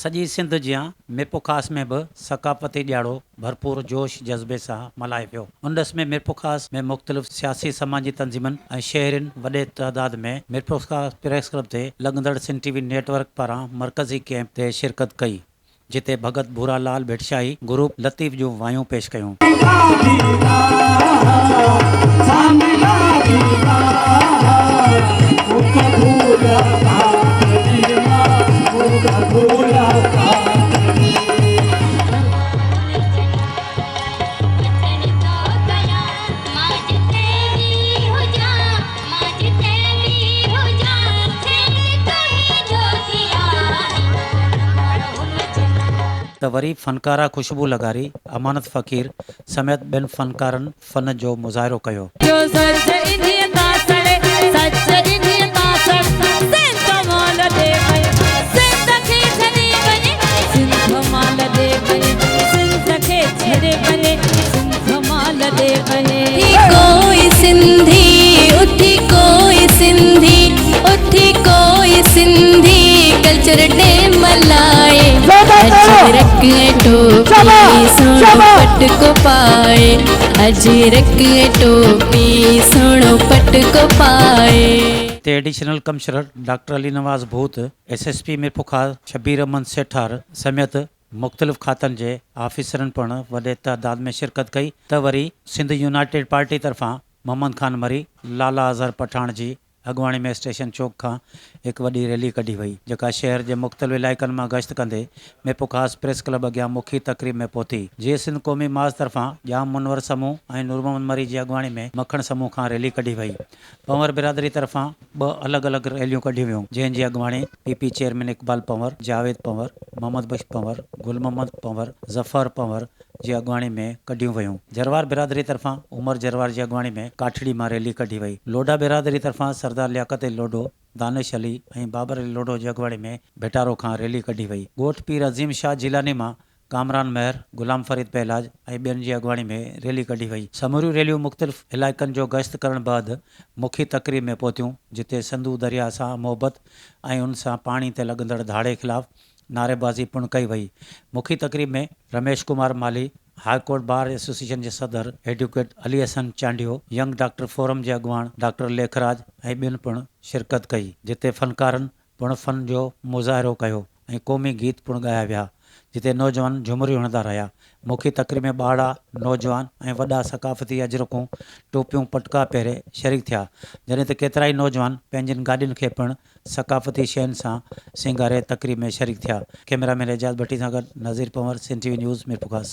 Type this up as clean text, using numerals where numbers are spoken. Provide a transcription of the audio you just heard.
सॼी सिंध जियां मिरपुखास में बि सकाफ़ती ॾियारो भरपूर जोश जज़्बे सां मल्हाए पियो। उनडस में मिरपुखास में मुख़्तलिफ़ सियासी समाजी तंज़ीमनि ऐं शहरियुनि वॾे तइदाद में मिरपुखास प्रेस क्लब ते लॻंदड़ सिंध टीवी नेटवर्क पारां मरकज़ी कैंप ते शिरकत कई, जिते भगत भूरालाल भिटशाही ग्रुप लतीफ़ जूं वायूं पेश कयूं। त वरी फनकारा खुशबू लगारी अमानत फ़कीर समेत ॿियनि फनकारनि फ़न जो मुज़ाहिरो कयो। कोई सिंधी उठी कोई सिंधी उठी कोई सिंधी कल्चर डे मल्हाए, अजरक टोपी सोनो पट को पाए, अजरक टोपी सोनो पट को पाए। ते एडिशनल कमिश्नर डॉक्टर अली नवाज़ भूत, SSP मिरपुखास शबीर अहमद सेठार समेत मुख़्तलिफ़ खातनि जे आफ़ीसरनि पिणु वॾे तइदाद में शिरकत कई। त वरी सिंध यूनाइटेड पार्टी तरफ़ां मोहम्मद खान मरी लाला अज़हर पठान जी अॻुवाणी में स्टेशन चौक खां हिकु वॾी रैली कढी वई, जेका शहर जे मुख़्तलिफ़ इलाइक़नि मां गश्त कंदे मिरपुखास प्रेस क्लब अॻियां मुखी तक़रीब में पहुती। जीअं सिंध क़ौमी माज़ तरफ़ां जाम मुनवर समूह ऐं नूर मोहम्मद मरी जी अॻुवाणी में मखण समूह खां रैली कढी वई। पंवर बिरादरी तरफ़ां ॿ अलॻि अलॻि रैलियूं कढियूं वियूं, जंहिंजी अॻुवाणी PP चेयरमैन इक़बाल पंवर, जावेद पंवर, मोहम्मद बख्श पंवर, गुल मोहम्मद पंवर, ज़फ़र पंवर जी अॻुवाणी में कढियूं वयूं। जरवार बिरादरी तरफ़ां उमर जरवार जी अॻुवाणी में काठड़ी मां रैली कढी वई। लोडा बिरादरी तरफ़ां सरदार लियाकत अली लोडो, दानिश अली ऐं बाबर अली लोडो जी अॻुवाणी में भिटारो खां रैली कढी वई। ॻोठ पीर अज़ीम शाह जिलानी मां कामरान महर, गुलाम फरीद पहलाज ऐं ॿियनि जी अॻुवाणी में रैली कढी वई। समूरियूं रैलियूं मुख़्तलिफ़ इलाइक़नि जो गश्त करण बैदि मुखी तक़रीब में पहुतियूं, जिते संधू दरिया सां मोहबत ऐं उन सां पाणी ते लॻंदड़ धाड़े ख़िलाफ़ नारेबाज़ी पिणु कई वई। मुखी तक़रीब में Ramesh Kumar Mali, high court bar association जे सदर advocate Ali Hasan Chandio, young doctor forum जे अॻुवान डॉक्टर लेखराज ऐं ॿियनि पिणु शिरकत कई, जिते फ़नकारनि पिणु फ़न जो मुज़ाहिरो कयो ऐं क़ौमी गीत पिणु ॻाया विया, जिते नौजवान झुमरियूं हणंदा रहिया। मुखी तक़रीब में ॿाड़ा, नौजवान ऐं वॾा सकाफ़ती अजरकूं टोपियूं पटका पहिरे शरीक थिया, जॾहिं त केतिरा ई नौजवान पंहिंजनि गाॾियुनि खे पिणु सकाफ़ती शयुनि सां सिंगारे तक़रीब में शरीक थिया। कैमरामैन एजाज़ भट्टी सां गॾु नज़ीर पंवर, सिंध TV न्यूज़ मिरपुखास।